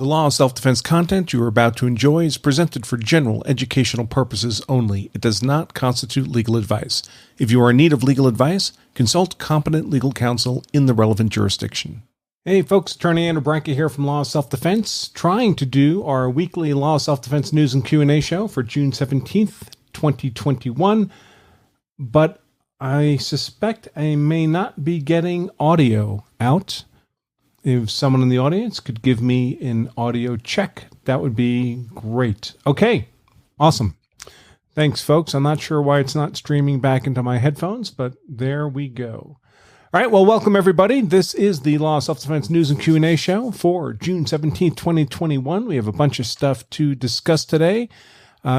The Law of Self-Defense content you are about to enjoy is presented for general educational purposes only. It does not constitute legal advice. If you are in need of legal advice, consult competent legal counsel in the relevant jurisdiction. Hey folks, Attorney Andrew Branca here from Law of Self-Defense, trying to do our weekly Law of Self-Defense news and Q&A show for June 17th, 2021, but I suspect I may not be getting audio out. If someone in the audience could give me an audio check, that would be great. Okay, awesome. Thanks, folks. I'm not sure why it's not streaming back into my headphones, but there we go. All right, well, welcome, everybody. This is the Law of Self-Defense News and Q&A show for June 17th, 2021. We have a bunch of stuff to discuss today,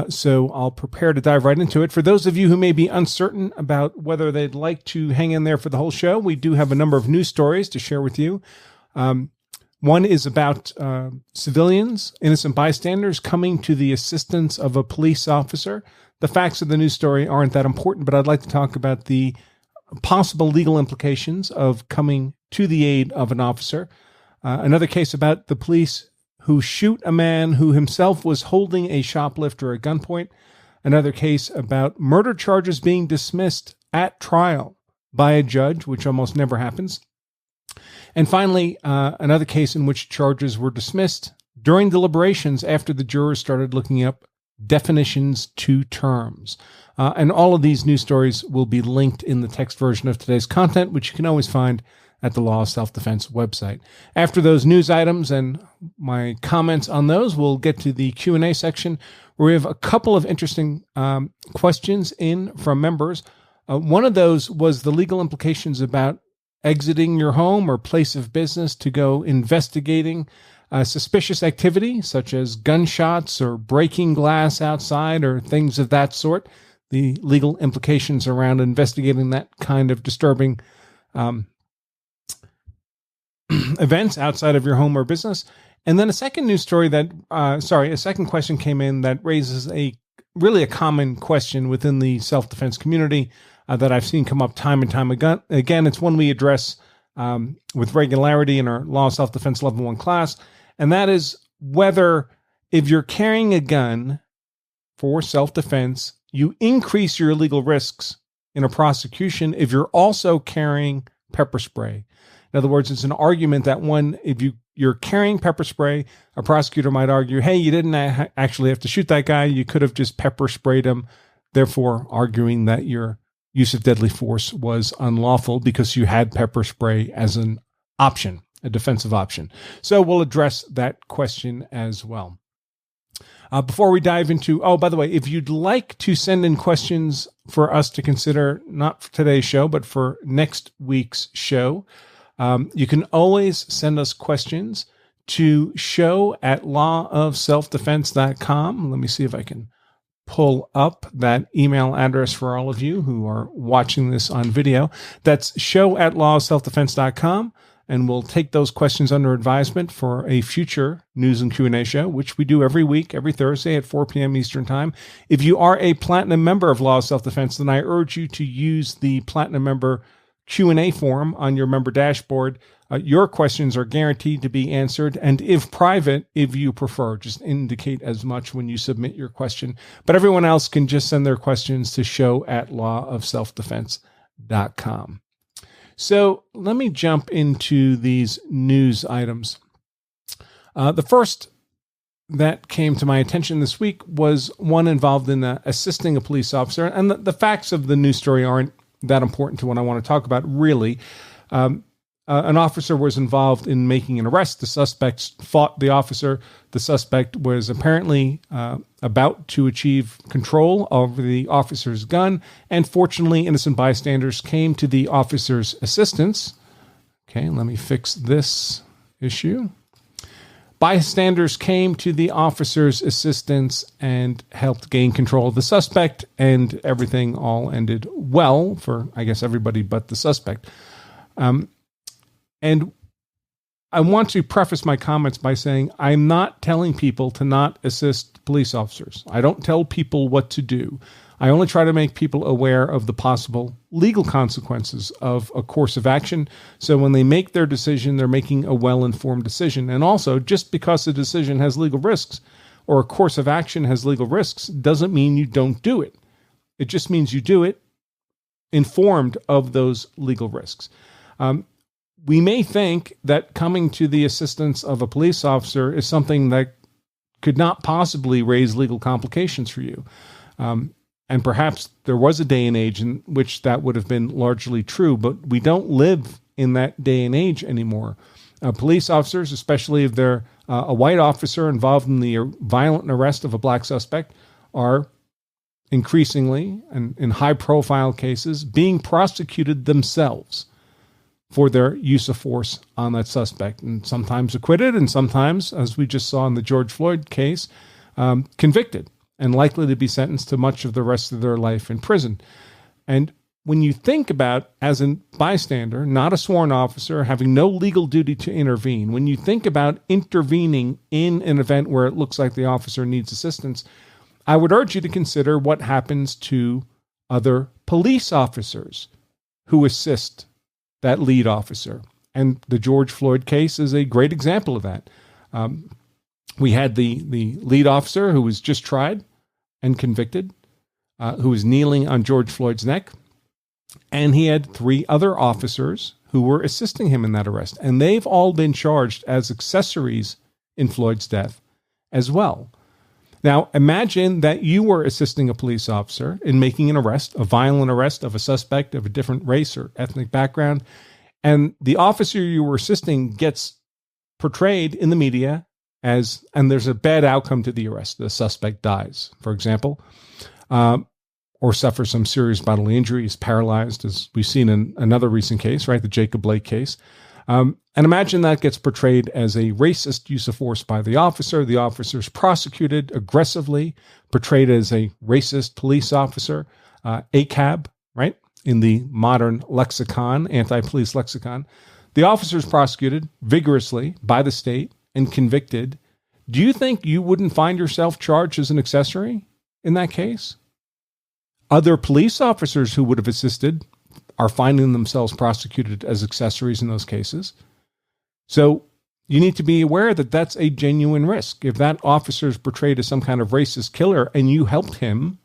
so I'll prepare to dive right into it. For those of you who may be uncertain about whether they'd like to hang in there for the whole show, we do have a number of news stories to share with you. One is about civilians, innocent bystanders, coming to the assistance of a police officer. The facts of the news story aren't that important, but I'd like to talk about the possible legal implications of coming to the aid of an officer. Another case about the police who shoot a man who himself was holding a shoplifter at gunpoint. Another case about murder charges being dismissed at trial by a judge, which almost never happens. And finally, another case in which charges were dismissed during deliberations after the jurors started looking up definitions to terms. And all of these news stories will be linked in the text version of today's content, which you can always find at the Law of Self-Defense website. After those news items and my comments on those, we'll get to the Q&A section, where we have a couple of interesting questions in from members. One of those was the legal implications about exiting your home or place of business to go investigating suspicious activity, such as gunshots or breaking glass outside or things of that sort. The legal implications around investigating that kind of disturbing events outside of your home or business. And then a second news story a second question came in that raises a common question within the self-defense community that I've seen come up time and time again. It's one we address with regularity in our Law of Self-Defense Level 1 class, and that is whether if you're carrying a gun for self-defense, you increase your legal risks in a prosecution if you're also carrying pepper spray. In other words, it's an argument that if you're carrying pepper spray, a prosecutor might argue, hey, you didn't actually have to shoot that guy. You could have just pepper sprayed him, therefore arguing that your use of deadly force was unlawful because you had pepper spray as an option, a defensive option. So we'll address that question as well. Before we dive into, by the way, if you'd like to send in questions for us to consider, not for today's show, but for next week's show, you can always send us questions to show@lawofselfdefense.com. Let me see if I can pull up that email address for all of you who are watching this on video. That's show@lawofselfdefense.com, and we'll take those questions under advisement for a future news and Q&A show, which we do every week, every Thursday at 4 p.m. Eastern Time. If you are a Platinum member of Law of Self-Defense, then I urge you to use the Platinum member Q&A form on your member dashboard. Your questions are guaranteed to be answered, and if private, if you prefer, just indicate as much when you submit your question. But everyone else can just send their questions to show@lawofselfdefense.com. So let me jump into these news items. The first that came to my attention this week was one involved in assisting a police officer, and the facts of the news story aren't that important to what I want to talk about, really. An officer was involved in making an arrest. The suspect fought the officer. The suspect was apparently about to achieve control over the officer's gun, and fortunately, innocent bystanders came to the officer's assistance. Okay, let me fix this issue. Bystanders came to the officer's assistance and helped gain control of the suspect, and everything all ended well for, I guess, everybody but the suspect. And I want to preface my comments by saying I'm not telling people to not assist police officers. I don't tell people what to do. I only try to make people aware of the possible legal consequences of a course of action. So when they make their decision, they're making a well-informed decision. And also, just because a decision has legal risks or a course of action has legal risks doesn't mean you don't do it. It just means you do it informed of those legal risks. We may think that coming to the assistance of a police officer is something that could not possibly raise legal complications for you. And perhaps there was a day and age in which that would have been largely true, but we don't live in that day and age anymore. Police officers, especially if they're a white officer involved in the violent arrest of a black suspect, are increasingly, and in high-profile cases, being prosecuted themselves for their use of force on that suspect, and sometimes acquitted, and sometimes, as we just saw in the George Floyd case, convicted and likely to be sentenced to much of the rest of their life in prison. And when you think about, as a bystander, not a sworn officer, having no legal duty to intervene, when you think about intervening in an event where it looks like the officer needs assistance, I would urge you to consider what happens to other police officers who assist that lead officer. And the George Floyd case is a great example of that. We had the lead officer who was just tried and convicted, who was kneeling on George Floyd's neck. And he had 3 other officers who were assisting him in that arrest. And they've all been charged as accessories in Floyd's death as well. Now, imagine that you were assisting a police officer in making an arrest, a violent arrest of a suspect of a different race or ethnic background, and the officer you were assisting gets portrayed in the media as, and there's a bad outcome to the arrest. The suspect dies, for example, or suffers some serious bodily injury, is paralyzed, as we've seen in another recent case, right, the Jacob Blake case. And imagine that gets portrayed as a racist use of force by the officer. The officer's prosecuted aggressively, portrayed as a racist police officer, ACAB, right, in the modern lexicon, anti-police lexicon. The officer's prosecuted vigorously by the state and convicted. Do you think you wouldn't find yourself charged as an accessory in that case? Other police officers who would have assisted are finding themselves prosecuted as accessories in those cases. So you need to be aware that that's a genuine risk. If that officer is portrayed as some kind of racist killer and you helped him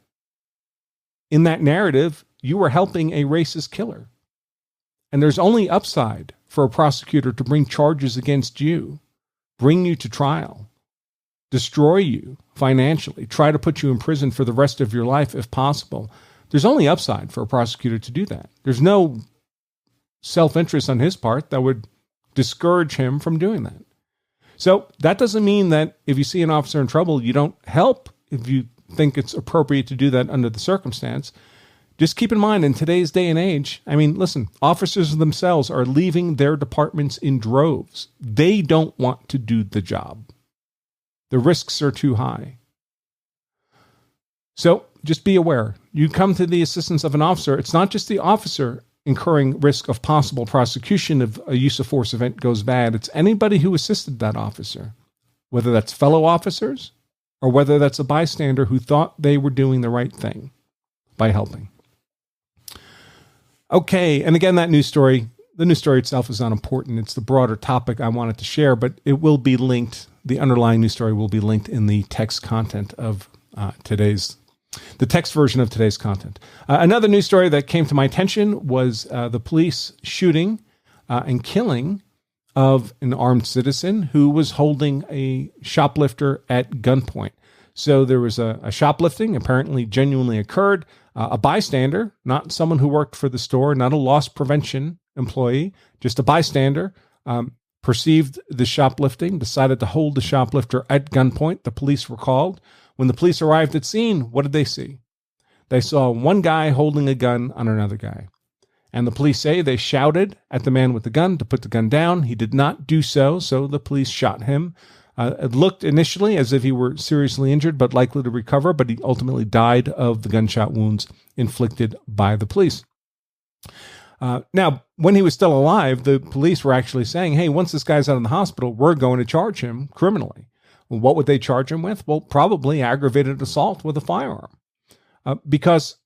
in that narrative, you were helping a racist killer. And there's only upside for a prosecutor to bring charges against you, bring you to trial, destroy you financially, try to put you in prison for the rest of your life if possible. There's only upside for a prosecutor to do that. There's no self-interest on his part that would discourage him from doing that. So that doesn't mean that if you see an officer in trouble, you don't help if you think it's appropriate to do that under the circumstance. Just keep in mind, in today's day and age, I mean, listen, officers themselves are leaving their departments in droves. They don't want to do the job. The risks are too high. So just be aware. You come to the assistance of an officer. It's not just the officer incurring risk of possible prosecution if a use of force event goes bad. It's anybody who assisted that officer, whether that's fellow officers or whether that's a bystander who thought they were doing the right thing by helping. Okay, and again, that news story, the news story itself is not important. It's the broader topic I wanted to share, but it will be linked. The underlying news story will be linked in the text content of the text version of today's content. Another news story that came to my attention was the police shooting and killing of an armed citizen who was holding a shoplifter at gunpoint. So there was a shoplifting, apparently genuinely occurred. A bystander, not someone who worked for the store, not a loss prevention employee, just a bystander, perceived the shoplifting, decided to hold the shoplifter at gunpoint. The police were called. When the police arrived at scene, what did they see? They saw one guy holding a gun on another guy. And the police say they shouted at the man with the gun to put the gun down. He did not do so, so the police shot him. It looked initially as if he were seriously injured, but likely to recover, but he ultimately died of the gunshot wounds inflicted by the police. Now, when he was still alive, the police were actually saying, hey, once this guy's out of the hospital, we're going to charge him criminally. Well, what would they charge him with? Well, probably aggravated assault with a firearm. because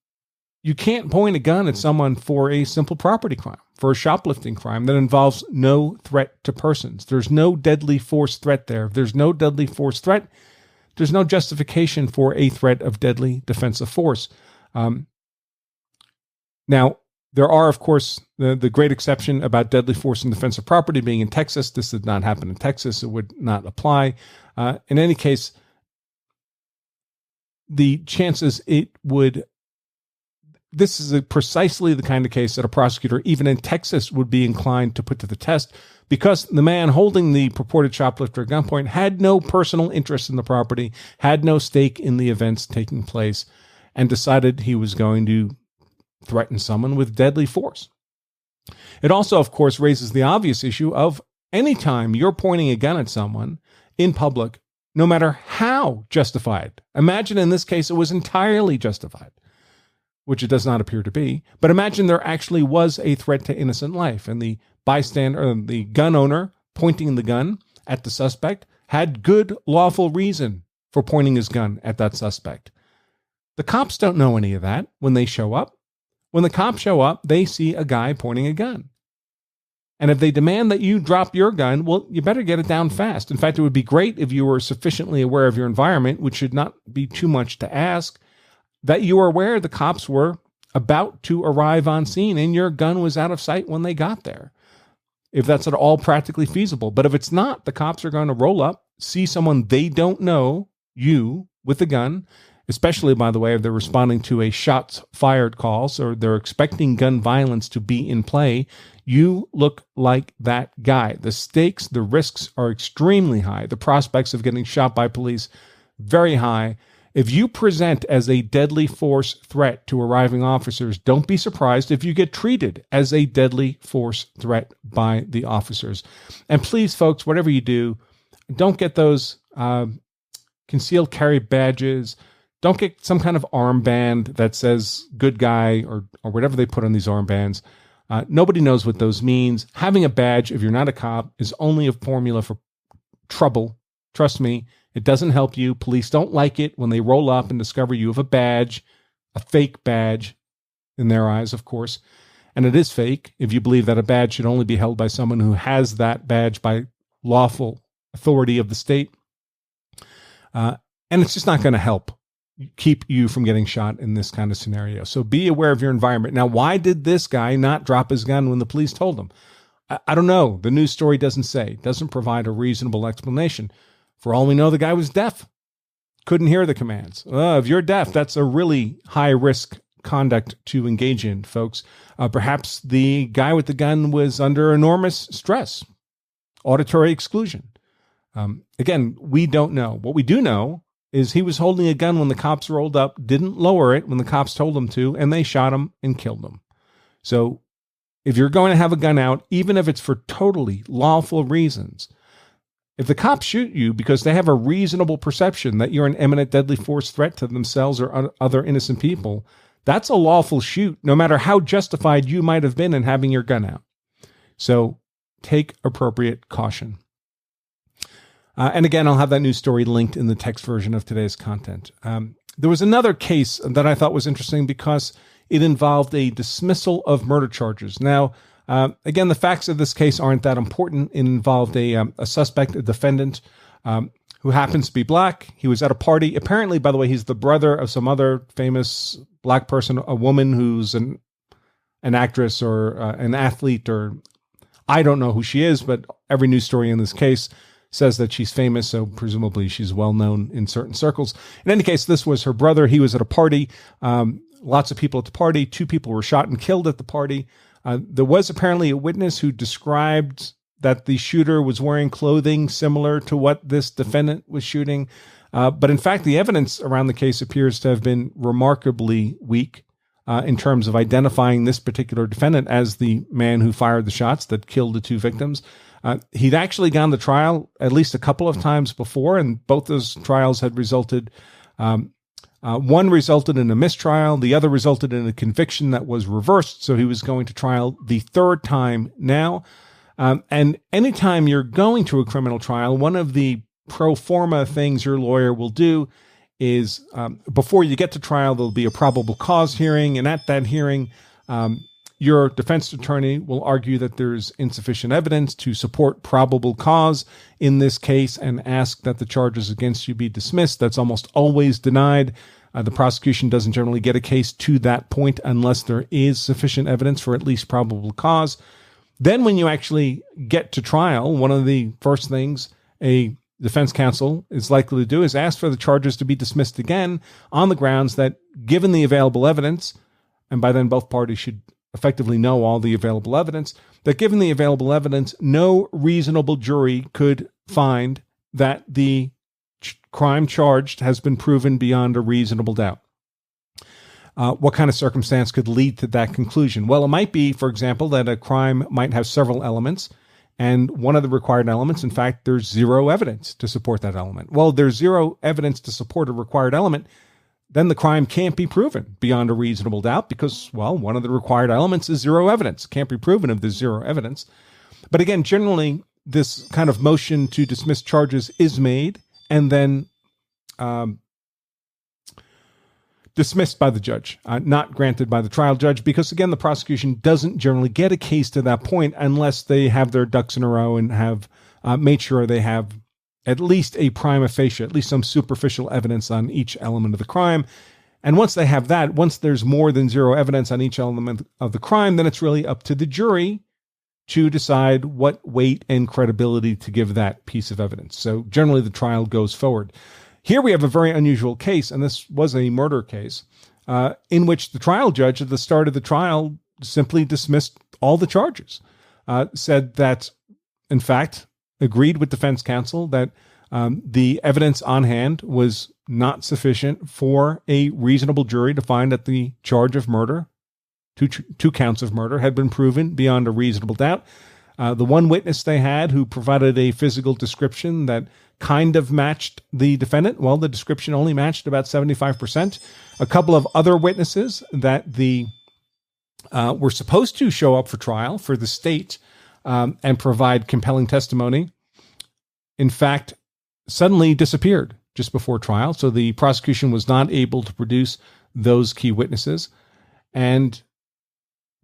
you can't point a gun at someone for a simple property crime, for a shoplifting crime that involves no threat to persons. There's no deadly force threat there. If there's no deadly force threat, there's no justification for a threat of deadly defensive force. Now, there are, of course, the great exception about deadly force in defense of property being in Texas. This did not happen in Texas. It would not apply. In any case, the chances it would, this is precisely the kind of case that a prosecutor, even in Texas, would be inclined to put to the test, because the man holding the purported shoplifter at gunpoint had no personal interest in the property, had no stake in the events taking place, and decided he was going to threaten someone with deadly force. It also, of course, raises the obvious issue of anytime you're pointing a gun at someone in public, no matter how justified. Imagine in this case it was entirely justified, which it does not appear to be. But imagine there actually was a threat to innocent life, and the bystander, the gun owner pointing the gun at the suspect, had good lawful reason for pointing his gun at that suspect. The cops don't know any of that when they show up. When the cops show up, they see a guy pointing a gun. And if they demand that you drop your gun, well, you better get it down fast. In fact, it would be great if you were sufficiently aware of your environment, which should not be too much to ask, that you were aware the cops were about to arrive on scene and your gun was out of sight when they got there, if that's at all practically feasible. But if it's not, the cops are going to roll up, see someone they don't know, you, with a gun, especially, by the way, if they're responding to a shots fired call, so they're expecting gun violence to be in play. You look like that guy. The stakes, the risks are extremely high. The prospects of getting shot by police, very high. If you present as a deadly force threat to arriving officers, don't be surprised if you get treated as a deadly force threat by the officers. And please, folks, whatever you do, don't get those concealed carry badges. Don't get some kind of armband that says good guy or whatever they put on these armbands. Nobody knows what those means. Having a badge, if you're not a cop, is only a formula for trouble. Trust me, it doesn't help you. Police don't like it when they roll up and discover you have a badge, a fake badge, in their eyes, of course. And it is fake if you believe that a badge should only be held by someone who has that badge by lawful authority of the state. And it's just not going to help keep you from getting shot in this kind of scenario. So be aware of your environment. Now, why did this guy not drop his gun when the police told him? I don't know. The news story doesn't say. Doesn't provide a reasonable explanation. For all we know, the guy was deaf. Couldn't hear the commands. If you're deaf, that's a really high-risk conduct to engage in, folks. Perhaps the guy with the gun was under enormous stress, auditory exclusion. Again, we don't know. What we do know is he was holding a gun when the cops rolled up, didn't lower it when the cops told him to, and they shot him and killed him. So if you're going to have a gun out, even if it's for totally lawful reasons, if the cops shoot you because they have a reasonable perception that you're an imminent deadly force threat to themselves or other innocent people, that's a lawful shoot, no matter how justified you might have been in having your gun out. So take appropriate caution. And again, I'll have that news story linked in the text version of today's content. There was another case that I thought was interesting because it involved a dismissal of murder charges. Now, again, the facts of this case aren't that important. It involved a suspect, a defendant, who happens to be black. He was at a party. Apparently, by the way, he's the brother of some other famous black person, a woman who's an actress or an athlete, or I don't know who she is, but every news story in this case says that she's famous, so presumably she's well known in certain circles. In any case, this was her brother. He was at a party. Lots of people at the party. 2 people were shot and killed at the party. There was apparently a witness who described that the shooter was wearing clothing similar to what this defendant was shooting. But in fact, the evidence around the case appears to have been remarkably weak in terms of identifying this particular defendant as the man who fired the shots that killed the 2 victims. He'd actually gone to trial at least a couple of times before, and both those trials had resulted. One resulted in a mistrial. The other resulted in a conviction that was reversed. So he was going to trial the 3rd time now. And anytime you're going to a criminal trial, one of the pro forma things your lawyer will do is before you get to trial, there'll be a probable cause hearing. And at that hearing, your defense attorney will argue that there's insufficient evidence to support probable cause in this case and ask that the charges against you be dismissed. That's almost always denied. The prosecution doesn't generally get a case to that point unless there is sufficient evidence for at least probable cause. Then when you actually get to trial, one of the first things a defense counsel is likely to do is ask for the charges to be dismissed again on the grounds that given the available evidence, and by then both parties should effectively know all the available evidence, that given the available evidence, no reasonable jury could find that the crime charged has been proven beyond a reasonable doubt. What kind of circumstance could lead to that conclusion? Well, it might be, for example, that a crime might have several elements, and one of the required elements, in fact, there's zero evidence to support that element. Well, there's zero evidence to support a required element, then the crime can't be proven beyond a reasonable doubt because, well, one of the required elements is zero evidence. Can't be proven if there's zero evidence. But again, generally, this kind of motion to dismiss charges is made and then dismissed by the judge, not granted by the trial judge, because again, the prosecution doesn't generally get a case to that point unless they have their ducks in a row and have made sure they have at least a prima facie, at least some superficial evidence on each element of the crime. And once they have that, once there's more than zero evidence on each element of the crime, then it's really up to the jury to decide what weight and credibility to give that piece of evidence. So generally the trial goes forward. Here we have a very unusual case, and this was a murder case, in which the trial judge at the start of the trial simply dismissed all the charges, said that, in fact, agreed with defense counsel that the evidence on hand was not sufficient for a reasonable jury to find that the charge of murder, two counts of murder, had been proven beyond a reasonable doubt. The one witness they had who provided a physical description that kind of matched the defendant, well, the description only matched about 75%. A couple of other witnesses that were supposed to show up for trial for the state and provide compelling testimony, in fact, suddenly disappeared just before trial. So the prosecution was not able to produce those key witnesses. And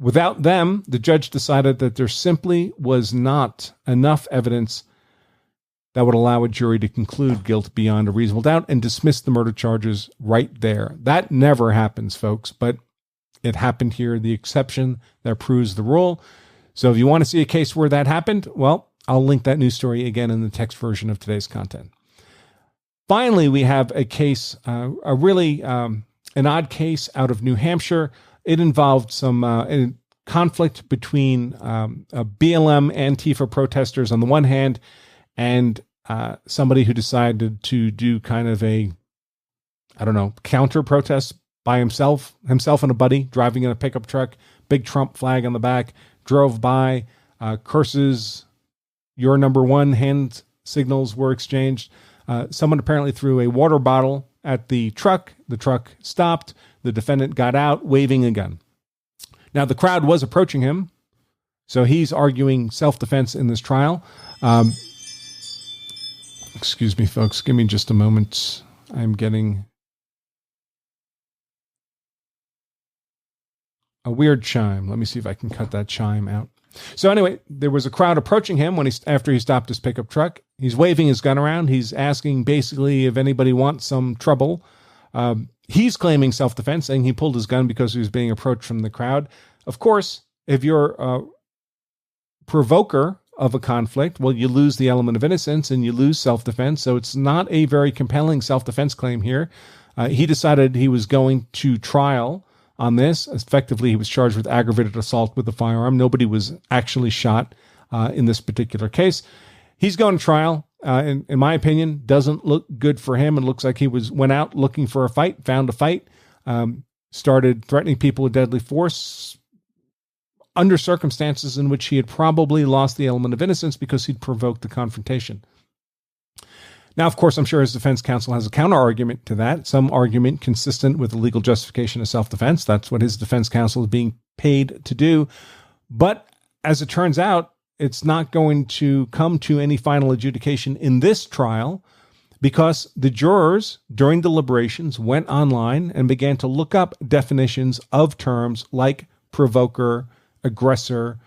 without them, the judge decided that there simply was not enough evidence that would allow a jury to conclude guilt beyond a reasonable doubt and dismiss the murder charges right there. That never happens, folks, but it happened here, the exception that proves the rule. So if you want to see a case where that happened, well, I'll link that news story again in the text version of today's content. Finally, we have a case, an odd case out of New Hampshire. It involved some a conflict between BLM Antifa protesters on the one hand and somebody who decided to do kind of a, counter protest by himself and a buddy driving in a pickup truck, big Trump flag on the back, drove by, curses, "You're number one," hand signals were exchanged. Someone apparently threw a water bottle at the truck. The truck stopped. The defendant got out waving a gun. Now, the crowd was approaching him, so he's arguing self-defense in this trial. Excuse me, folks. Give me just a moment. I'm getting a weird chime. Let me see if I can cut that chime out. So anyway, there was a crowd approaching him after he stopped his pickup truck. He's waving his gun around. He's asking basically if anybody wants some trouble. He's claiming self-defense, saying he pulled his gun because he was being approached from the crowd. Of course, if you're a provoker of a conflict, well, you lose the element of innocence and you lose self-defense. So it's not a very compelling self-defense claim here. He decided he was going to trial on this. Effectively, he was charged with aggravated assault with a firearm. Nobody was actually shot in this particular case. He's going to trial. In my opinion, doesn't look good for him. It looks like he went out looking for a fight, found a fight, started threatening people with deadly force under circumstances in which he had probably lost the element of innocence because he'd provoked the confrontation. Now, of course, I'm sure his defense counsel has a counter argument to that, some argument consistent with the legal justification of self-defense. That's what his defense counsel is being paid to do. But as it turns out, it's not going to come to any final adjudication in this trial because the jurors during deliberations went online and began to look up definitions of terms like provoker, aggressor,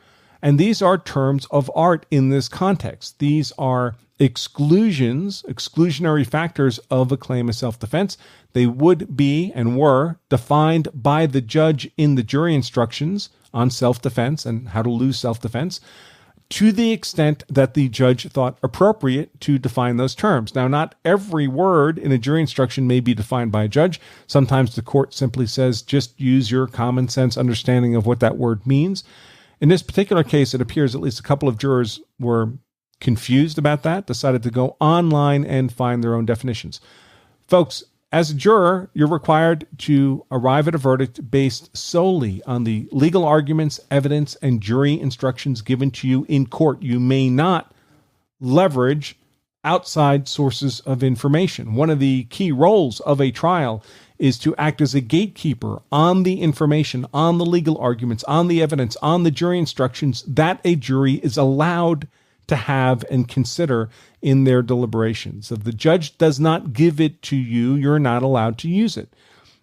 and these are terms of art in this context. These are exclusionary factors of a claim of self-defense. They would be and were defined by the judge in the jury instructions on self-defense and how to lose self-defense, to the extent that the judge thought appropriate to define those terms. Now, not every word in a jury instruction may be defined by a judge. Sometimes the court simply says, just use your common sense understanding of what that word means. In this particular case, it appears at least a couple of jurors were confused about that, decided to go online and find their own definitions. Folks, as a juror, you're required to arrive at a verdict based solely on the legal arguments, evidence, and jury instructions given to you in court. You may not leverage outside sources of information. One of the key roles of a trial is to act as a gatekeeper on the information, on the legal arguments, on the evidence, on the jury instructions that a jury is allowed to have and consider in their deliberations. If the judge does not give it to you, you're not allowed to use it.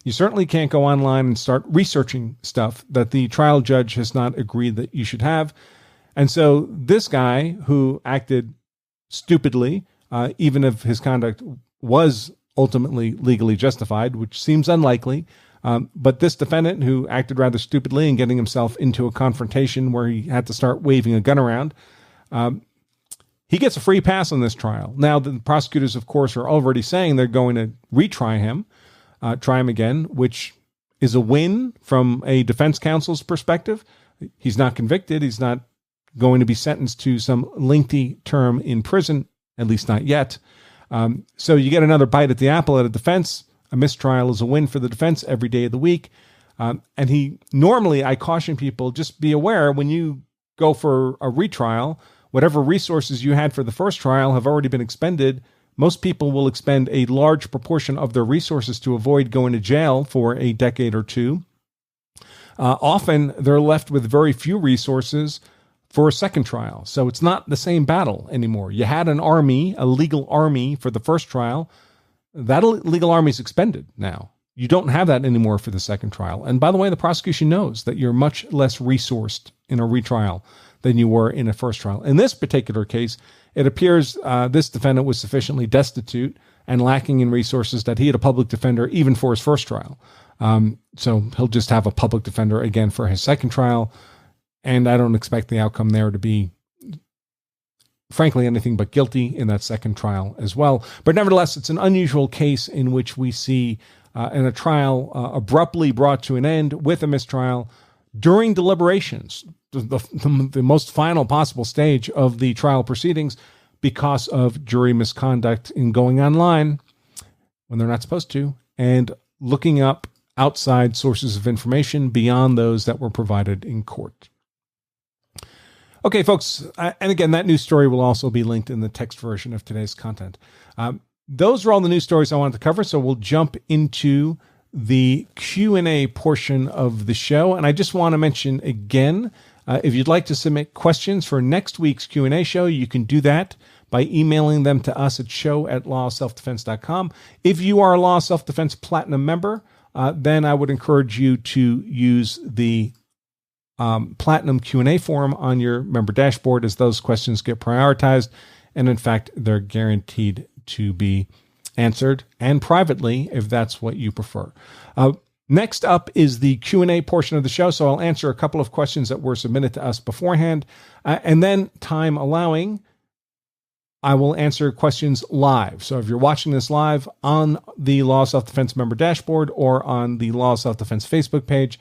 You certainly can't go online and start researching stuff that the trial judge has not agreed that you should have. And so this guy who acted stupidly, even if his conduct was ultimately legally justified, which seems unlikely, but this defendant who acted rather stupidly and getting himself into a confrontation where he had to start waving a gun around, he gets a free pass on this trial. Now, the prosecutors, of course, are already saying they're going to retry him, try him again, which is a win from a defense counsel's perspective. He's not convicted. He's not going to be sentenced to some lengthy term in prison, at least not yet. So you get another bite at the apple at a defense. A mistrial is a win for the defense every day of the week. And I caution people, just be aware when you go for a retrial, whatever resources you had for the first trial have already been expended. Most people will expend a large proportion of their resources to avoid going to jail for a decade or two. Often they're left with very few resources for a second trial. So it's not the same battle anymore. You had an army, a legal army for the first trial. That legal army is expended now. You don't have that anymore for the second trial. And by the way, the prosecution knows that you're much less resourced in a retrial than you were in a first trial. In this particular case, it appears this defendant was sufficiently destitute and lacking in resources that he had a public defender even for his first trial. So he'll just have a public defender again for his second trial. And I don't expect the outcome there to be, frankly, anything but guilty in that second trial as well. But nevertheless, it's an unusual case in which we see in a trial abruptly brought to an end with a mistrial during deliberations, the most final possible stage of the trial proceedings, because of jury misconduct in going online when they're not supposed to and looking up outside sources of information beyond those that were provided in court. Okay, folks, and again, that news story will also be linked in the text version of today's content. Those are all the news stories I wanted to cover, so we'll jump into the Q&A portion of the show. And I just want to mention again, if you'd like to submit questions for next week's Q&A show, you can do that by emailing them to us at show@lawselfdefense.com. If you are a Law Self-Defense Platinum member, then I would encourage you to use the Platinum Q&A forum on your member dashboard, as those questions get prioritized. And in fact, they're guaranteed to be answered, and privately, if that's what you prefer. Next up is the Q&A portion of the show. So I'll answer a couple of questions that were submitted to us beforehand. And then, time allowing, I will answer questions live. So if you're watching this live on the Law Self-Defense member dashboard or on the Law Self-Defense Facebook page,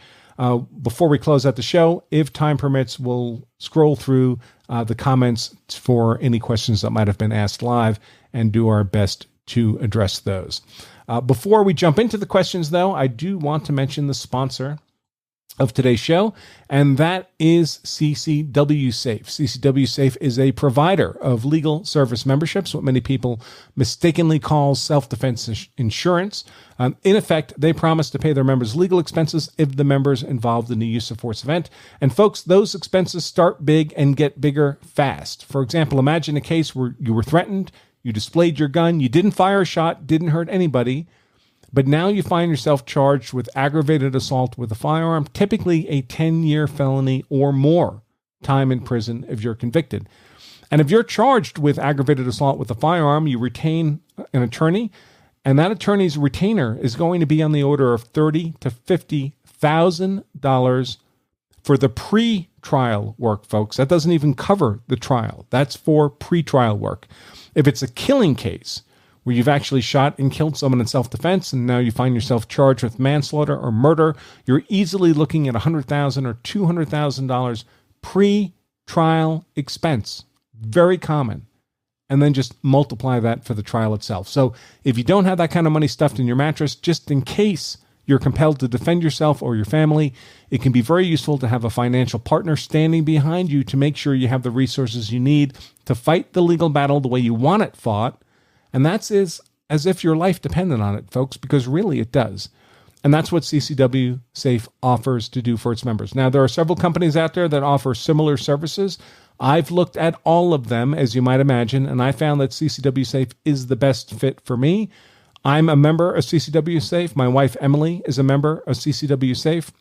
before we close out the show, if time permits, we'll scroll through the comments for any questions that might have been asked live and do our best to address those. Before we jump into the questions, though, I do want to mention the sponsor of today's show, and that is CCW Safe. CCW Safe is a provider of legal service memberships, what many people mistakenly call self-defense insurance. In effect, they promise to pay their members' legal expenses if the members involved in a use of force event. And folks, those expenses start big and get bigger fast. For example, imagine a case where you were threatened, you displayed your gun, you didn't fire a shot, didn't hurt anybody, but now you find yourself charged with aggravated assault with a firearm, typically a 10-year felony or more time in prison if you're convicted. And if you're charged with aggravated assault with a firearm, you retain an attorney, and that attorney's retainer is going to be on the order of $30,000 to $50,000 for the pre-trial work, folks. That doesn't even cover the trial. That's for pre-trial work. If it's a killing case where you've actually shot and killed someone in self-defense and now you find yourself charged with manslaughter or murder, you're easily looking at $100,000 or $200,000 pre-trial expense. Very common. And then just multiply that for the trial itself. So if you don't have that kind of money stuffed in your mattress, just in case you're compelled to defend yourself or your family, it can be very useful to have a financial partner standing behind you to make sure you have the resources you need to fight the legal battle the way you want it fought. And that's as if your life depended on it, folks, because really it does. And that's what CCW Safe offers to do for its members. Now, there are several companies out there that offer similar services. I've looked at all of them, as you might imagine, and I found that CCW Safe is the best fit for me. I'm a member of CCW Safe. My wife, Emily, is a member of CCW Safe.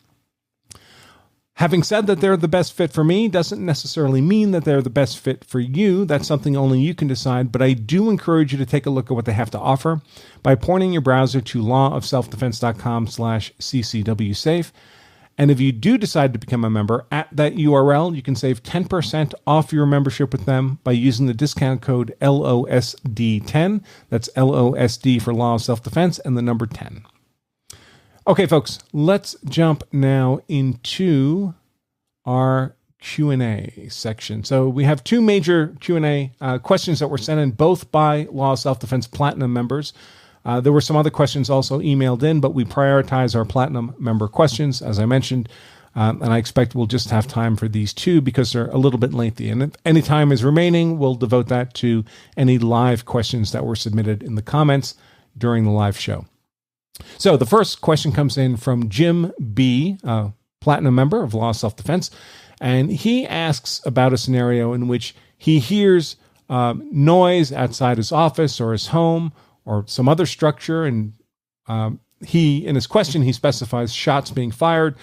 Having said that they're the best fit for me doesn't necessarily mean that they're the best fit for you. That's something only you can decide, but I do encourage you to take a look at what they have to offer by pointing your browser to lawofselfdefense.com/CCWSafe. And if you do decide to become a member, at that URL, you can save 10% off your membership with them by using the discount code LOSD10. That's LOSD for Law of Self-Defense and the number 10. Okay, folks, let's jump now into our Q&A section. So we have two major Q&A questions that were sent in, both by Law of Self-Defense Platinum members. There were some other questions also emailed in, but we prioritize our Platinum member questions, as I mentioned, and I expect we'll just have time for these two because they're a little bit lengthy. And if any time is remaining, we'll devote that to any live questions that were submitted in the comments during the live show. So the first question comes in from Jim B., Platinum member of Law of Self-Defense, and he asks about a scenario in which he hears noise outside his office or his home or some other structure, and in his question, he specifies shots being fired,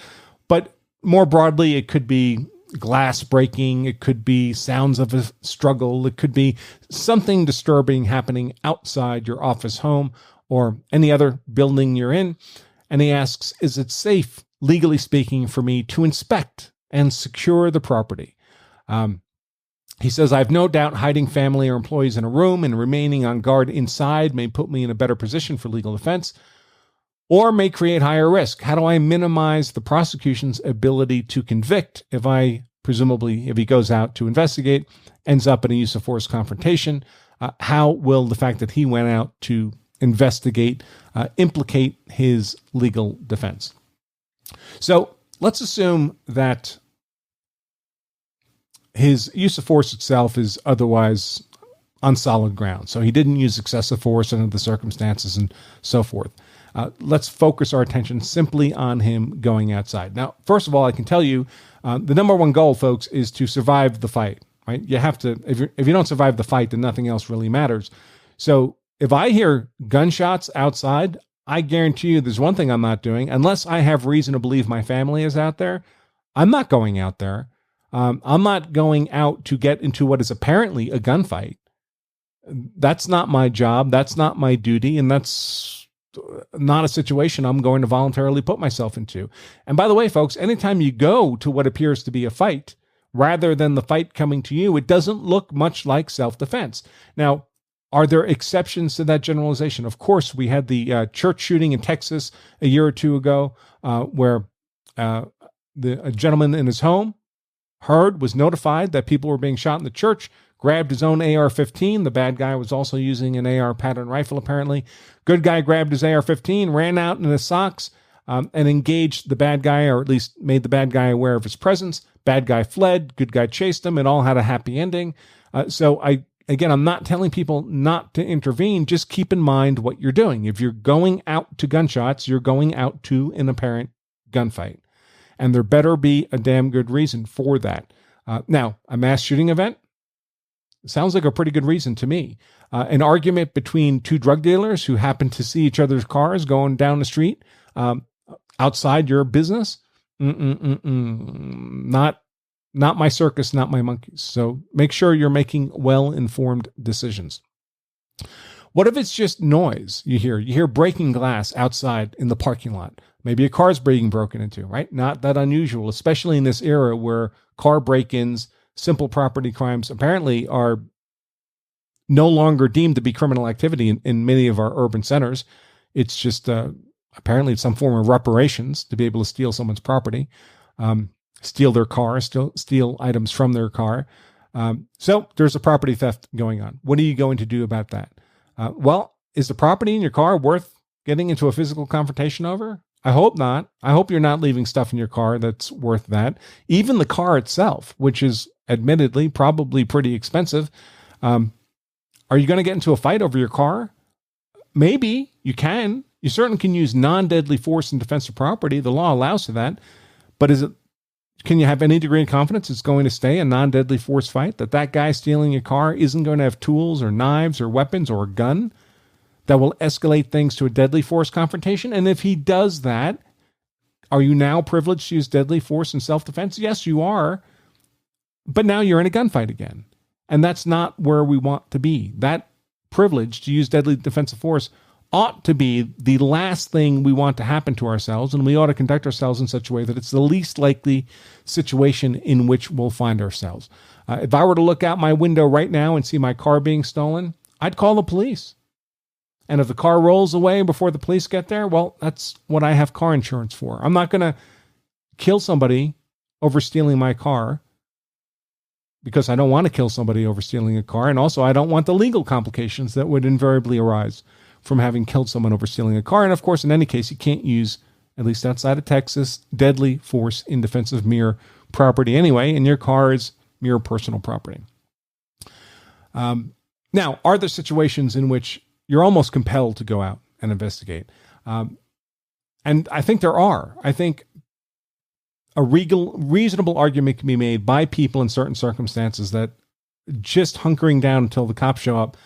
but more broadly, it could be glass breaking, it could be sounds of a struggle, it could be something disturbing happening outside your office, home, or any other building you're in. And he asks, is it safe, legally speaking, for me to inspect and secure the property? He says, I have no doubt hiding family or employees in a room and remaining on guard inside may put me in a better position for legal defense or may create higher risk. How do I minimize the prosecution's ability to convict if he goes out to investigate, ends up in a use of force confrontation? How will the fact that he went out to investigate implicate his legal defense? So let's assume that his use of force itself is otherwise on solid ground. So he didn't use excessive force under the circumstances and so forth. Let's focus our attention simply on him going outside. Now, first of all, I can tell you the number one goal, folks, is to survive the fight, right? You have to, if you don't survive the fight, then nothing else really matters. So if I hear gunshots outside, I guarantee you there's one thing I'm not doing. Unless I have reason to believe my family is out there, I'm not going out there. I'm not going out to get into what is apparently a gunfight. That's not my job. That's not my duty. And that's not a situation I'm going to voluntarily put myself into. And by the way, folks, anytime you go to what appears to be a fight, rather than the fight coming to you, it doesn't look much like self-defense. Now, are there exceptions to that generalization? Of course, we had the church shooting in Texas a year or two ago where a gentleman in his home was notified that people were being shot in the church, grabbed his own AR-15. The bad guy was also using an AR pattern rifle, apparently. Good guy grabbed his AR-15, ran out in his socks, and engaged the bad guy, or at least made the bad guy aware of his presence. Bad guy fled. Good guy chased him. It all had a happy ending. Again, I'm not telling people not to intervene. Just keep in mind what you're doing. If you're going out to gunshots, you're going out to an apparent gunfight. And there better be a damn good reason for that. Now, a mass shooting event, Sounds like a pretty good reason to me. An argument between two drug dealers who happen to see each other's cars going down the street outside your business. Not my circus, not my monkeys. So make sure you're making well-informed decisions. What if it's just noise you hear? You hear breaking glass outside in the parking lot. Maybe a car's being broken into, right? Not that unusual, especially in this era where car break-ins, simple property crimes apparently are no longer deemed to be criminal activity in many of our urban centers. It's just apparently some form of reparations to be able to steal someone's property, steal their car, steal items from their car. So there's a property theft going on. What are you going to do about that? Well, is the property in your car worth getting into a physical confrontation over? I hope not. I hope you're not leaving stuff in your car that's worth that. Even the car itself, which is admittedly probably pretty expensive. Are you going to get into a fight over your car? Maybe you can. You certainly can use non-deadly force in defense of property. The law allows for that. But can you have any degree of confidence it's going to stay a non-deadly force fight? That guy stealing your car isn't going to have tools or knives or weapons or a gun that will escalate things to a deadly force confrontation? And if he does that, are you now privileged to use deadly force in self-defense? Yes, you are. But now you're in a gunfight again. And that's not where we want to be. That privilege to use deadly defensive force ought to be the last thing we want to happen to ourselves, and we ought to conduct ourselves in such a way that it's the least likely situation in which we'll find ourselves. If I were to look out my window right now and see my car being stolen, I'd call the police. And if the car rolls away before the police get there, well, that's what I have car insurance for. I'm not going to kill somebody over stealing my car because I don't want to kill somebody over stealing a car. And also, I don't want the legal complications that would invariably arise from having killed someone over stealing a car. And of course, in any case, you can't use, at least outside of Texas, deadly force in defense of mere property anyway, and your car is mere personal property. Now, are there situations in which you're almost compelled to go out and investigate? And I think there are. I think a reasonable argument can be made by people in certain circumstances that just hunkering down until the cops show up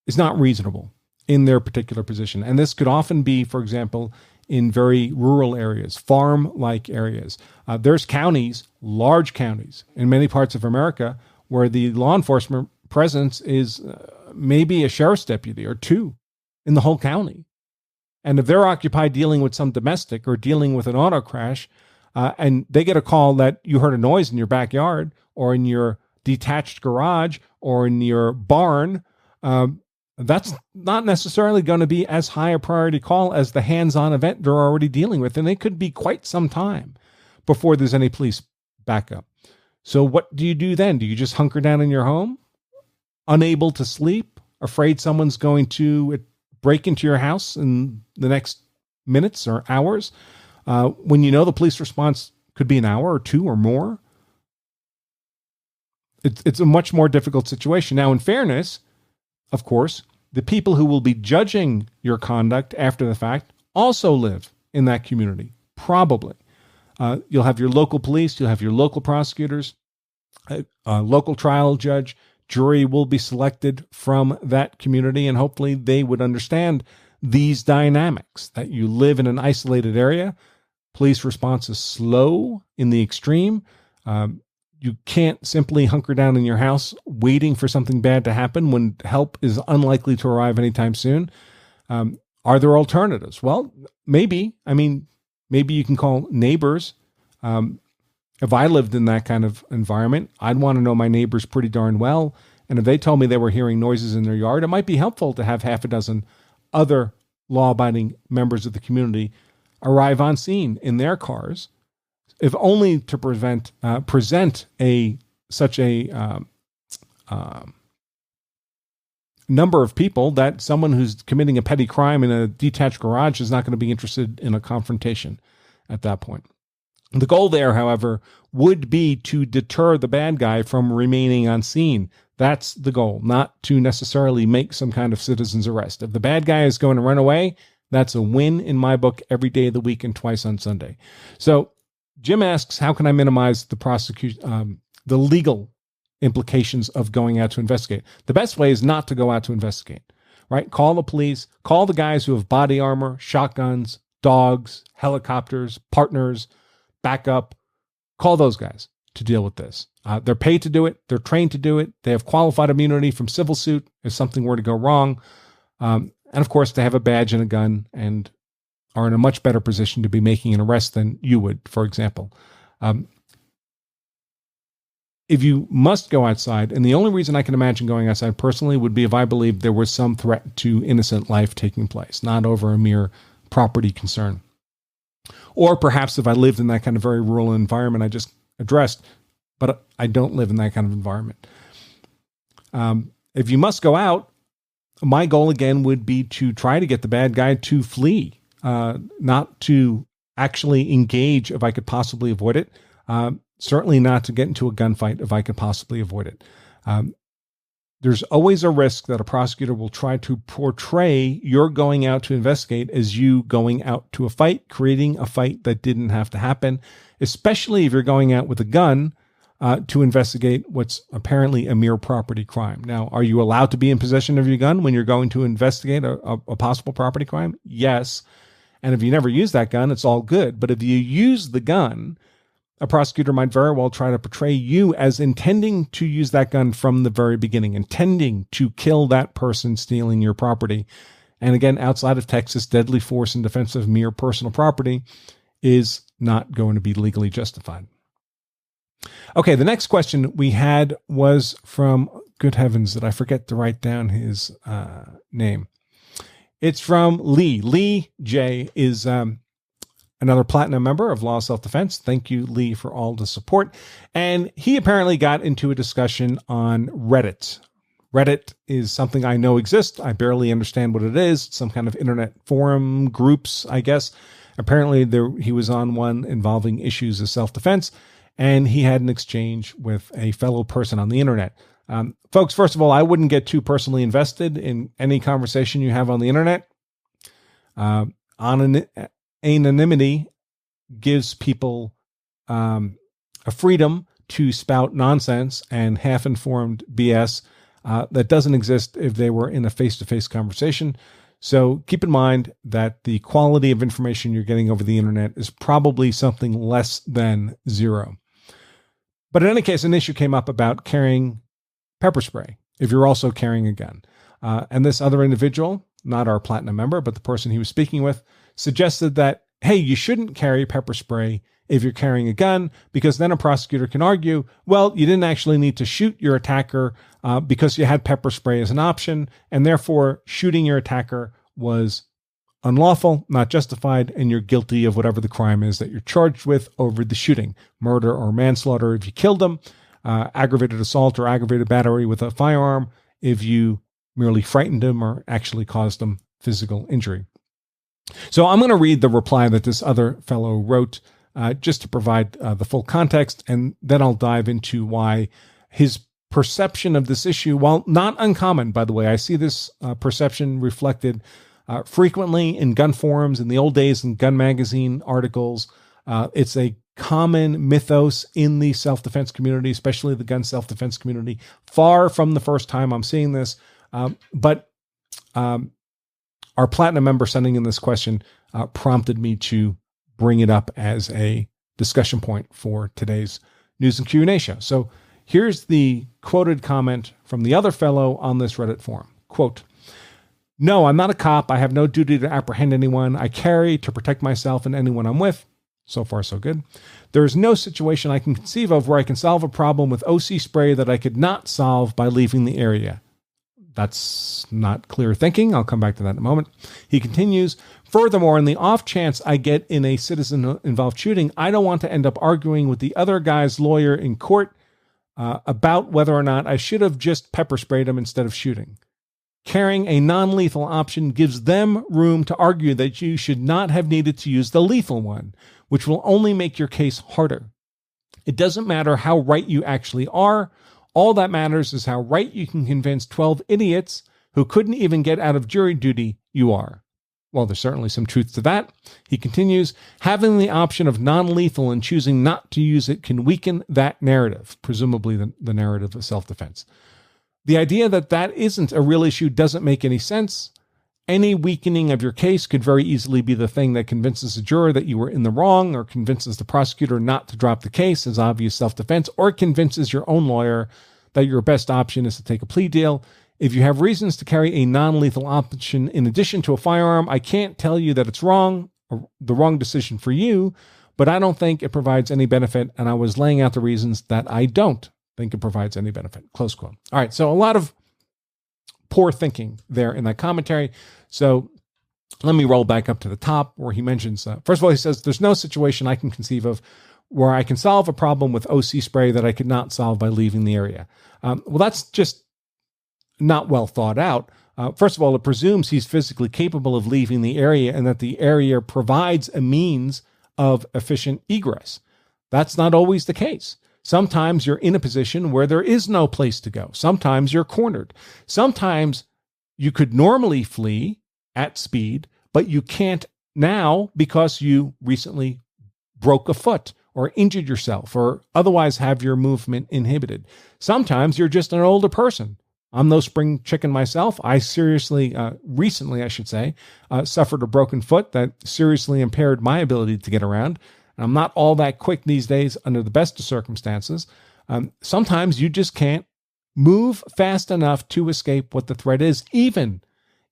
is not reasonable in their particular position. And this could often be, for example, in very rural areas, farm-like areas. There's counties, large counties in many parts of America where the law enforcement presence is maybe a sheriff's deputy or two in the whole county. And if they're occupied dealing with some domestic or dealing with an auto crash, and they get a call that you heard a noise in your backyard or in your detached garage or in your barn, that's not necessarily going to be as high a priority call as the hands-on event they're already dealing with. And it could be quite some time before there's any police backup. So what do you do then? Do you just hunker down in your home, unable to sleep, afraid someone's going to break into your house in the next minutes or hours, when you know the police response could be an hour or two or more? It's a much more difficult situation. Now, in fairness, of course, the people who will be judging your conduct after the fact also live in that community, probably. You'll have your local police, you'll have your local prosecutors, a local trial judge, jury will be selected from that community, and hopefully they would understand these dynamics, that you live in an isolated area. Police response is slow in the extreme. You can't simply hunker down in your house waiting for something bad to happen when help is unlikely to arrive anytime soon. Are there alternatives? Well, maybe. I mean, maybe you can call neighbors. If I lived in that kind of environment, I'd want to know my neighbors pretty darn well. And if they told me they were hearing noises in their yard, it might be helpful to have half a dozen other law-abiding members of the community arrive on scene in their cars, if only to present such a number of people that someone who's committing a petty crime in a detached garage is not going to be interested in a confrontation at that point. The goal there, however, would be to deter the bad guy from remaining on scene. That's the goal, not to necessarily make some kind of citizen's arrest. If the bad guy is going to run away, that's a win in my book every day of the week and twice on Sunday. So Jim asks, how can I minimize the prosecution, the legal implications of going out to investigate. The best way is not to go out to investigate, right? Call the police, call the guys who have body armor, shotguns, dogs, helicopters, partners, backup. Call those guys to deal with this. They're paid to do it. They're trained to do it. They have qualified immunity from civil suit if something were to go wrong. And of course, they have a badge and a gun and are in a much better position to be making an arrest than you would, for example. If you must go outside, and the only reason I can imagine going outside personally would be if I believed there was some threat to innocent life taking place, not over a mere property concern. Or perhaps if I lived in that kind of very rural environment I just addressed, but I don't live in that kind of environment. If you must go out, my goal again would be to try to get the bad guy to flee, not to actually engage if I could possibly avoid it. Certainly not to get into a gunfight if I could possibly avoid it. There's always a risk that a prosecutor will try to portray your going out to investigate as you going out to a fight, creating a fight that didn't have to happen, especially if you're going out with a gun to investigate what's apparently a mere property crime. Now, are you allowed to be in possession of your gun when you're going to investigate a possible property crime? Yes. And if you never use that gun, it's all good. But if you use the gun, a prosecutor might very well try to portray you as intending to use that gun from the very beginning, intending to kill that person stealing your property. And again, outside of Texas, deadly force in defense of mere personal property is not going to be legally justified. Okay, the next question we had was from, good heavens, did I forget to write down his name? It's from Lee. Lee J is another platinum member of Law Self-Defense. Thank you, Lee, for all the support. And he apparently got into a discussion on Reddit. Reddit is something I know exists. I barely understand what it is. Some kind of internet forum groups, I guess. Apparently, he was on one involving issues of self-defense, and he had an exchange with a fellow person on the internet. Folks, first of all, I wouldn't get too personally invested in any conversation you have on the internet. Anonymity gives people a freedom to spout nonsense and half-informed BS that doesn't exist if they were in a face-to-face conversation. So keep in mind that the quality of information you're getting over the internet is probably something less than zero. But in any case, an issue came up about carrying pepper spray if you're also carrying a gun. And this other individual, not our platinum member, but the person he was speaking with, suggested that, hey, you shouldn't carry pepper spray if you're carrying a gun, because then a prosecutor can argue, well, you didn't actually need to shoot your attacker because you had pepper spray as an option, and therefore shooting your attacker was unlawful, not justified, and you're guilty of whatever the crime is that you're charged with over the shooting, murder or manslaughter if you killed them, aggravated assault or aggravated battery with a firearm if you merely frightened them or actually caused them physical injury. So I'm going to read the reply that this other fellow wrote just to provide the full context, and then I'll dive into why his perception of this issue, while not uncommon, by the way, I see this perception reflected frequently in gun forums in the old days in gun magazine articles. It's a common mythos in the self-defense community, especially the gun self-defense community. Far from the first time I'm seeing this, but our platinum member sending in this question prompted me to bring it up as a discussion point for today's News and Q&A show. So here's the quoted comment from the other fellow on this Reddit forum. Quote, "No, I'm not a cop. I have no duty to apprehend anyone. I carry to protect myself and anyone I'm with." So far, so good. "There is no situation I can conceive of where I can solve a problem with OC spray that I could not solve by leaving the area." That's not clear thinking. I'll come back to that in a moment. He continues, "Furthermore, in the off chance I get in a citizen-involved shooting, I don't want to end up arguing with the other guy's lawyer in court about whether or not I should have just pepper sprayed him instead of shooting. Carrying a non-lethal option gives them room to argue that you should not have needed to use the lethal one, which will only make your case harder. It doesn't matter how right you actually are. All that matters is how right you can convince 12 idiots who couldn't even get out of jury duty you are. Well, there's certainly some truth to that. He continues, having the option of non-lethal and choosing not to use it can weaken that narrative, presumably the narrative of self-defense. The idea that that isn't a real issue doesn't make any sense. Any weakening of your case could very easily be the thing that convinces a juror that you were in the wrong, or convinces the prosecutor not to drop the case as obvious self-defense, or convinces your own lawyer that your best option is to take a plea deal. If you have reasons to carry a non-lethal option in addition to a firearm, I can't tell you that it's wrong or the wrong decision for you, but I don't think it provides any benefit, and I was laying out the reasons that I don't think it provides any benefit. Close quote. All right, so a lot of poor thinking there in that commentary. So let me roll back up to the top where he mentions, first of all, he says, there's no situation I can conceive of where I can solve a problem with OC spray that I could not solve by leaving the area. Well, that's just not well thought out. First of all, it presumes he's physically capable of leaving the area and that the area provides a means of efficient egress. That's not always the case. Sometimes you're in a position where there is no place to go. Sometimes you're cornered. Sometimes you could normally flee at speed, but you can't now because you recently broke a foot or injured yourself or otherwise have your movement inhibited. Sometimes you're just an older person. I'm no spring chicken myself. I recently, suffered a broken foot that seriously impaired my ability to get around. I'm not all that quick these days under the best of circumstances. Sometimes you just can't move fast enough to escape what the threat is, even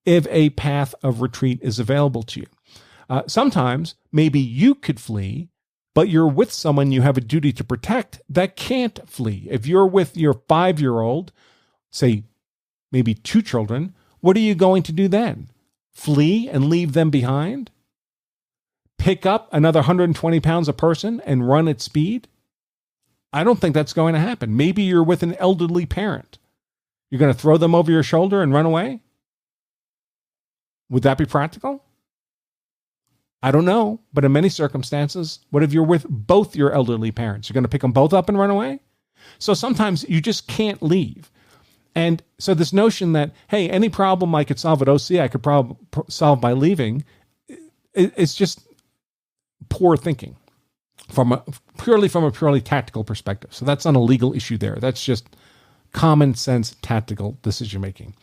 if a path of retreat is available to you. Sometimes maybe you could flee, but you're with someone you have a duty to protect that can't flee. If you're with your 5-year-old, say maybe 2 children, what are you going to do then? Flee and leave them behind? Pick up another 120 pounds a person and run at speed? I don't think that's going to happen. Maybe you're with an elderly parent. You're going to throw them over your shoulder and run away? Would that be practical? I don't know, but in many circumstances, what if you're with both your elderly parents? You're going to pick them both up and run away? So sometimes you just can't leave. And so this notion that, hey, any problem I could solve at OC, I could solve by leaving, it's just poor thinking from a purely tactical perspective. So that's not a legal issue there. That's just common sense tactical decision making.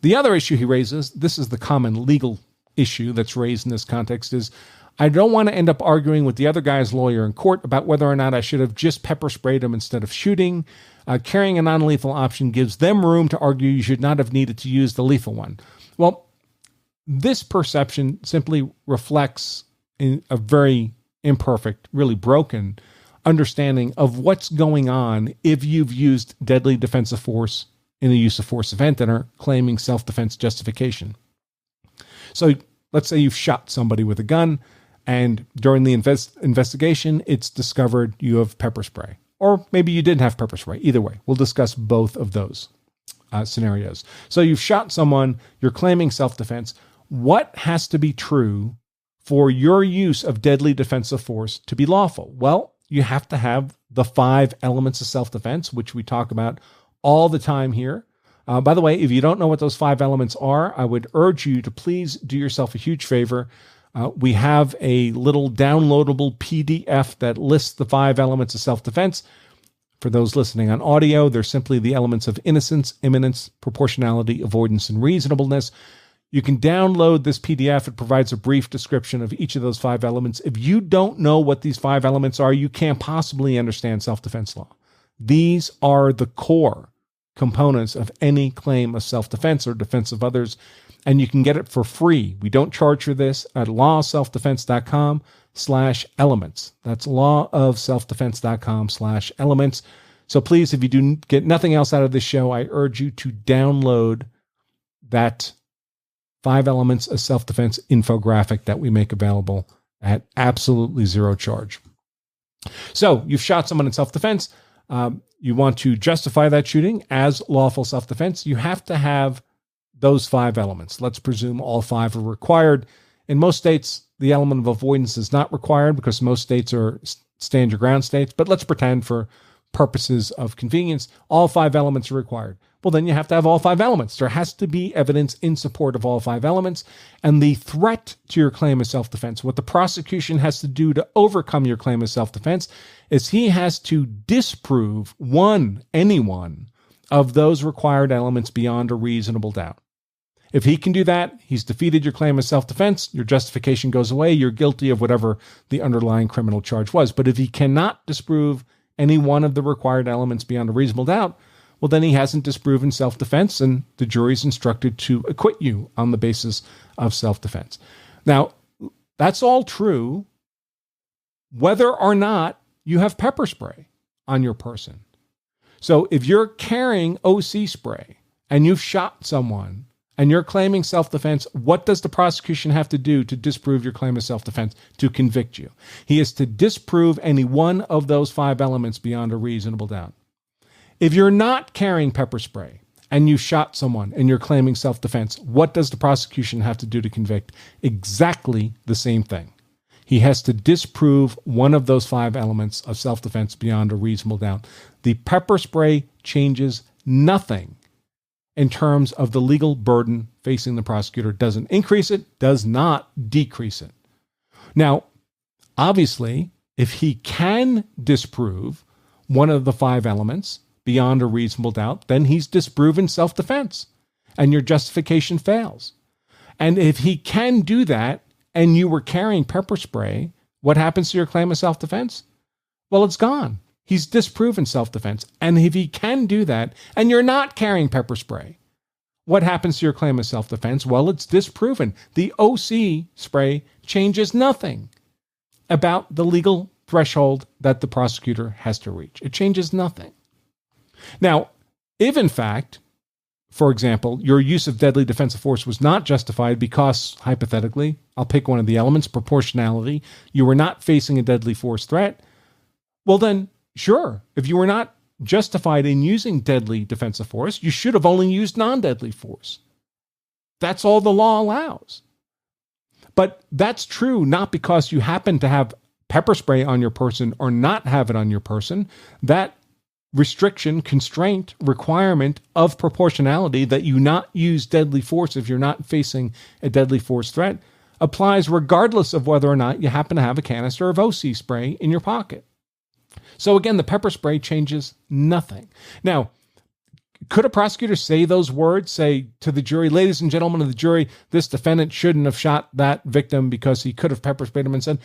The other issue he raises, this is the common legal issue that's raised in this context, is I don't want to end up arguing with the other guy's lawyer in court about whether or not I should have just pepper sprayed him instead of shooting. Carrying a non-lethal option gives them room to argue you should not have needed to use the lethal one. Well, this perception simply reflects a very imperfect, really broken understanding of what's going on if you've used deadly defensive force in a use of force event and are claiming self-defense justification. So let's say you've shot somebody with a gun, and during the investigation, it's discovered you have pepper spray. Or maybe you didn't have pepper spray. Either way, we'll discuss both of those scenarios. So you've shot someone, you're claiming self-defense. What has to be true for your use of deadly defensive force to be lawful? Well, you have to have the 5 elements of self-defense, which we talk about all the time here. By the way, if you don't know what those 5 elements are, I would urge you to please do yourself a huge favor. We have a little downloadable PDF that lists the 5 elements of self-defense. For those listening on audio, they're simply the elements of innocence, imminence, proportionality, avoidance, and reasonableness. You can download this PDF. It provides a brief description of each of those 5 elements. If you don't know what these 5 elements are, you can't possibly understand self-defense law. These are the core components of any claim of self-defense or defense of others, and you can get it for free. We don't charge for this at lawofselfdefense.com/elements. That's lawofselfdefense.com/elements. So please, if you do get nothing else out of this show, I urge you to download that 5 elements of self-defense infographic that we make available at absolutely zero charge. So you've shot someone in self-defense. You want to justify that shooting as lawful self-defense. You have to have those 5 elements. Let's presume all 5 are required. In most states, the element of avoidance is not required because most states are stand your ground states. But let's pretend for purposes of convenience, all 5 elements are required. Well, then you have to have all 5 elements. There has to be evidence in support of all 5 elements. And the threat to your claim of self-defense, what the prosecution has to do to overcome your claim of self-defense, is he has to disprove any one of those required elements beyond a reasonable doubt. If he can do that, he's defeated your claim of self-defense, your justification goes away, you're guilty of whatever the underlying criminal charge was. But if he cannot disprove any one of the required elements beyond a reasonable doubt, well, then he hasn't disproven self-defense, and the jury's instructed to acquit you on the basis of self-defense. Now, that's all true whether or not you have pepper spray on your person. So if you're carrying OC spray and you've shot someone and you're claiming self-defense, what does the prosecution have to do to disprove your claim of self-defense to convict you? He is to disprove any one of those 5 elements beyond a reasonable doubt. If you're not carrying pepper spray and you shot someone and you're claiming self-defense, what does the prosecution have to do to convict? Exactly the same thing. He has to disprove one of those 5 elements of self-defense beyond a reasonable doubt. The pepper spray changes nothing in terms of the legal burden facing the prosecutor. Doesn't increase it, does not decrease it. Now, obviously, if he can disprove one of the 5 elements beyond a reasonable doubt, then he's disproven self-defense and your justification fails. And if he can do that and you were carrying pepper spray, what happens to your claim of self-defense? Well, it's gone. He's disproven self-defense. And if he can do that and you're not carrying pepper spray, what happens to your claim of self-defense? Well, it's disproven. The OC spray changes nothing about the legal threshold that the prosecutor has to reach. It changes nothing. Now, if in fact, for example, your use of deadly defensive force was not justified because, hypothetically, I'll pick one of the elements, proportionality, you were not facing a deadly force threat, well then, sure, if you were not justified in using deadly defensive force, you should have only used non-deadly force. That's all the law allows. But that's true not because you happen to have pepper spray on your person or not have it on your person. That restriction, constraint, requirement of proportionality that you not use deadly force if you're not facing a deadly force threat applies regardless of whether or not you happen to have a canister of OC spray in your pocket. So again, the pepper spray changes nothing. Now, could a prosecutor say those words, say to the jury, ladies and gentlemen of the jury, this defendant shouldn't have shot that victim because he could have pepper sprayed him and said,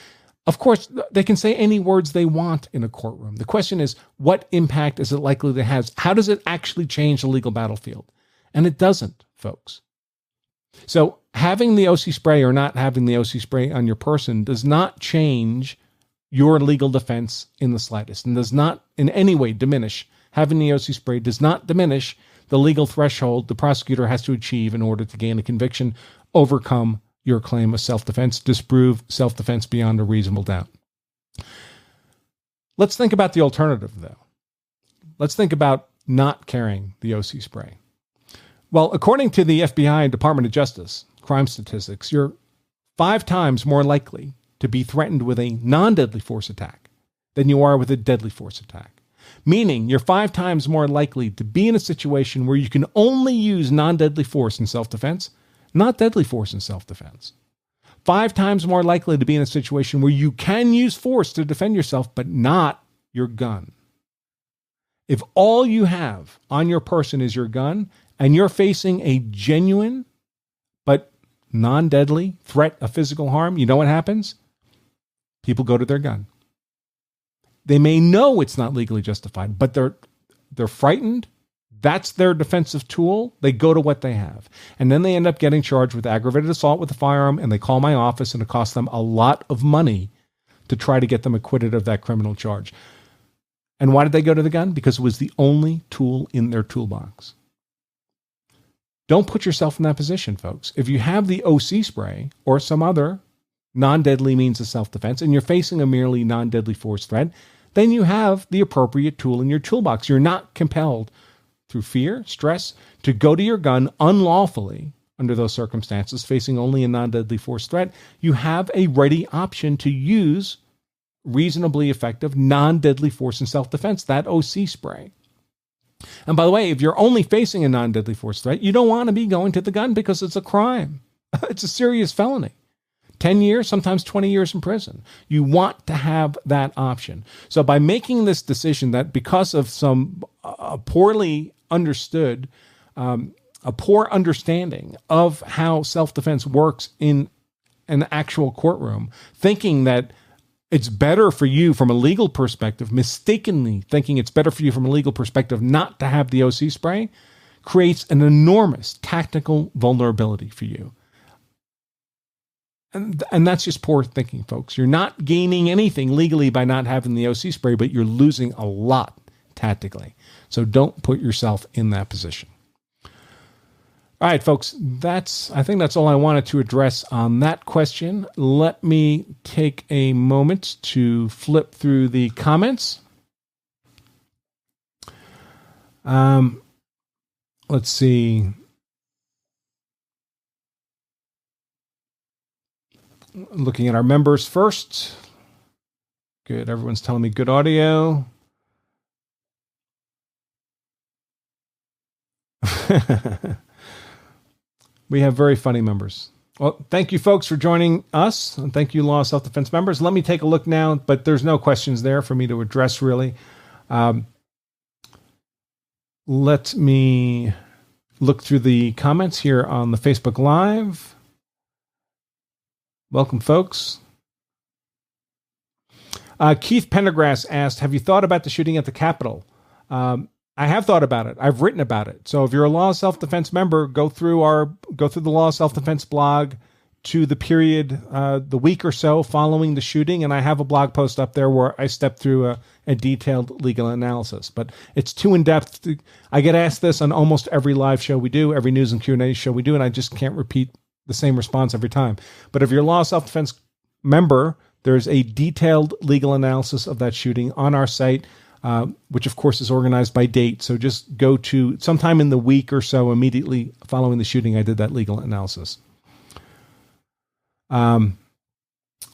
of course, they can say any words they want in a courtroom. The question is, what impact is it likely to have? How does it actually change the legal battlefield? And it doesn't, folks. So having the OC spray or not having the OC spray on your person does not change your legal defense in the slightest and does not in any way diminish. Having the OC spray does not diminish the legal threshold the prosecutor has to achieve in order to gain a conviction, overcome your claim of self-defense, disprove self-defense beyond a reasonable doubt. Let's think about the alternative, though. Let's think about not carrying the OC spray. Well, according to the FBI and Department of Justice crime statistics, you're 5 times more likely to be threatened with a non-deadly force attack than you are with a deadly force attack. Meaning you're 5 times more likely to be in a situation where you can only use non-deadly force in self-defense, not deadly force in self-defense. 5 times more likely to be in a situation where you can use force to defend yourself, but not your gun. If all you have on your person is your gun, and you're facing a genuine but non-deadly threat of physical harm, you know what happens? People go to their gun. They may know it's not legally justified, but they're frightened. That's their defensive tool. They go to what they have. And then they end up getting charged with aggravated assault with a firearm, and they call my office, and it costs them a lot of money to try to get them acquitted of that criminal charge. And why did they go to the gun? Because it was the only tool in their toolbox. Don't put yourself in that position, folks. If you have the OC spray or some other non-deadly means of self-defense, and you're facing a merely non-deadly force threat, then you have the appropriate tool in your toolbox. You're not compelled through fear, stress, to go to your gun unlawfully under those circumstances, facing only a non-deadly force threat. You have a ready option to use reasonably effective non-deadly force in self-defense, that OC spray. And by the way, if you're only facing a non-deadly force threat, you don't want to be going to the gun because it's a crime. It's a serious felony. 10 years, sometimes 20 years in prison. You want to have that option. So by making this decision that because of some poorly understood, a poor understanding of how self-defense works in an actual courtroom, thinking that it's better for you from a legal perspective, mistakenly thinking it's better for you from a legal perspective not to have the OC spray, creates an enormous tactical vulnerability for you. And that's just poor thinking, folks. You're not gaining anything legally by not having the OC spray, but you're losing a lot tactically. So don't put yourself in that position. All right, folks, I think that's all I wanted to address on that question. Let me take a moment to flip through the comments. Let's see. Looking at our members first. Good. Everyone's telling me good audio. We have very funny members. Well, thank you, folks, for joining us. And thank you, Law Self-Defense members. Let me take a look now, but there's no questions there for me to address, really. Let me look through the comments here on the Facebook Live. Welcome, folks. Keith Pendergrass asked, have you thought about the shooting at the Capitol? I have thought about it. I've written about it. So if you're a Law Self-Defense member, go through the Law Self-Defense blog to the period, the week or so following the shooting. And I have a blog post up there where I step through a detailed legal analysis, but it's too in-depth. I get asked this on almost every live show we do, every news and Q&A show we do, and I just can't repeat the same response every time. But if you're a Law Self-Defense member, there's a detailed legal analysis of that shooting on our site, which of course is organized by date. So just go to sometime in the week or so immediately following the shooting, I did that legal analysis.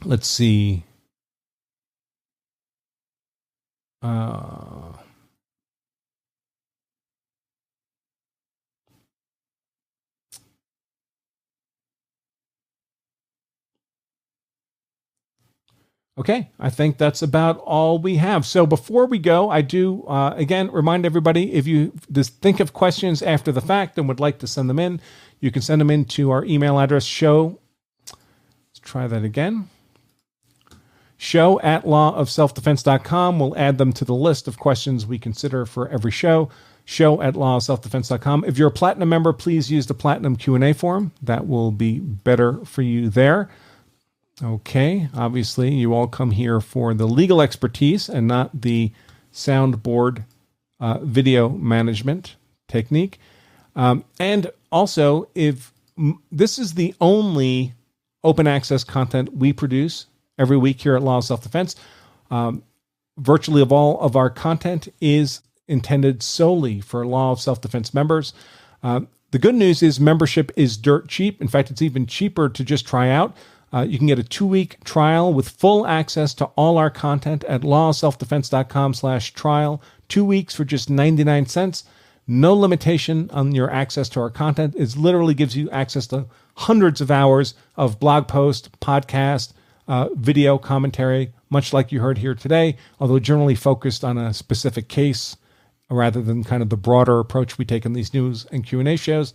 Let's see. Okay, I think that's about all we have. So before we go, I do, again, remind everybody, if you just think of questions after the fact and would like to send them in, you can send them in to our email address, show. Let's try that again. show@lawofselfdefense.com. We'll add them to the list of questions we consider for every show. show@lawofselfdefense.com. If you're a Platinum member, please use the Platinum Q&A form. That will be better for you there. Okay, obviously you all come here for the legal expertise and not the soundboard video management technique. And also, if this is the only open access content we produce every week here at Law of Self-Defense, virtually of all of our content is intended solely for Law of Self-Defense members. The good news is membership is dirt cheap. In fact, it's even cheaper to just try out. You can get a 2-week trial with full access to all our content at lawofselfdefense.com/trial. 2 weeks for just 99 cents. No limitation on your access to our content. It literally gives you access to hundreds of hours of blog post, podcast, video commentary, much like you heard here today, although generally focused on a specific case rather than kind of the broader approach we take in these news and Q&A shows.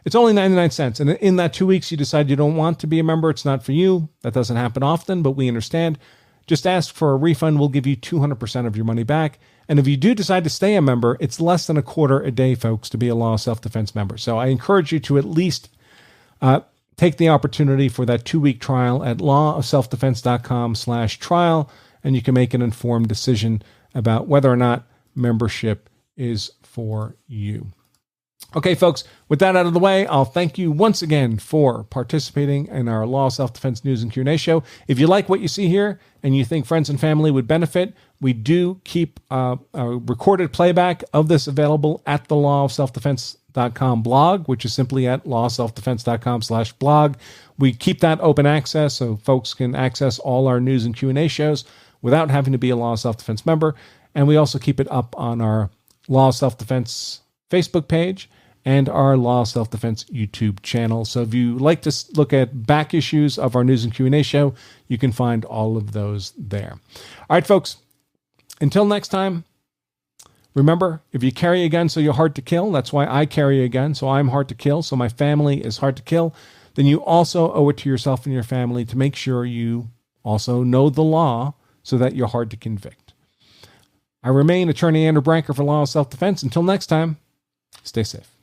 It's only 99 cents. And in that 2 weeks, you decide you don't want to be a member. It's not for you. That doesn't happen often, but we understand. Just ask for a refund. We'll give you 200% of your money back. And if you do decide to stay a member, it's less than $0.25 a day, folks, to be a Law of Self-Defense member. So I encourage you to at least take the opportunity for that 2-week trial at lawofselfdefense.com/trial, and you can make an informed decision about whether or not membership is for you. Okay, folks, with that out of the way, I'll thank you once again for participating in our Law of Self-Defense News and Q&A show. If you like what you see here and you think friends and family would benefit, we do keep a recorded playback of this available at the lawofselfdefense.com blog, which is simply at lawofselfdefense.com/blog. We keep that open access so folks can access all our news and Q&A shows without having to be a Law of Self-Defense member. And we also keep it up on our Law of Self-Defense Facebook page and our Law of Self-Defense YouTube channel. So if you like to look at back issues of our news and Q&A show, you can find all of those there. All right, folks, until next time, remember, if you carry a gun so you're hard to kill, that's why I carry a gun, so I'm hard to kill, so my family is hard to kill, then you also owe it to yourself and your family to make sure you also know the law so that you're hard to convict. I remain Attorney Andrew Branker for Law of Self-Defense. Until next time, stay safe.